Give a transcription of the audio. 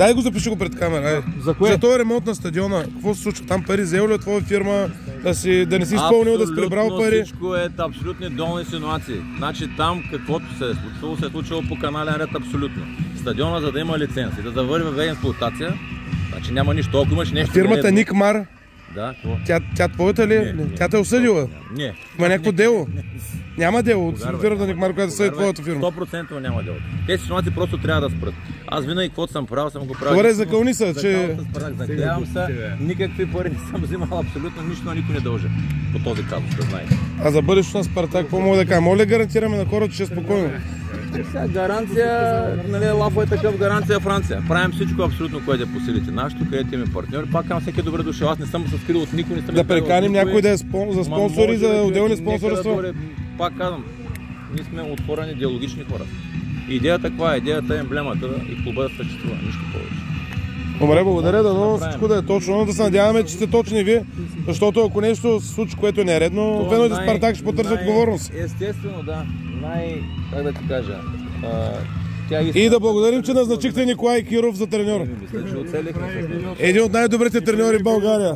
Дай го запиши го пред камера. За кое? За този ремонт на стадиона. Какво се случва? Там пари взел ли от твоя фирма? Да не си изпълнил, да си прибрал пари? Всичко е абсолютни долни синуации. Значи там каквото се е случило, се е случило по канален ред абсолютно. Стадиона, за да има лиценз и да завърви в експлоатация, значи няма нищо. Ако имаш нещо... Фирмата Никмар? Да, какво? Тя твоята ли? Не. Тя те е осъдила? Не. Има някакво дело? Няма дело от фирмата Никмар, която съди твоята фирма. 100% няма дело. Тези ситуации просто трябва да спрат. Аз винаги каквото съм правил, съм го правил. Добре, закълни се, че... Заклявам се, никакви пари не съм взимал, абсолютно нищо на никой не дължа по този казус, да знаете. А за бъдещето на Спартак, какво мога да кажа? Моля ли гарантираме на хората, че е спокойно? Сега гаранция, нали, Лафо е такъв, гаранция Франция. Правим всичко абсолютно, което е по силите нашето, където имаме партньори. Пак към всеки добре дошъл. Аз не съм се скрил от никой, не съм да преканим някой да е за спонсори, за отделни спонсорства. Пак казвам, ние сме отворени диалогични хора. Идеята каква е? Идеята е емблемата и клуба да съществува, нищо повече. Добре, благодаря, дано всичко да е точно, но да се надяваме, че сте точни вие, защото ако нещо се случи, което не е редно, ведно за Спартак ще потърси отговорност. Естествено, да. Как да ти кажа, и да благодарим, че назначихте Николай Киров за треньор. Мисля, че оцелихме. Един от най-добрите треньори в България.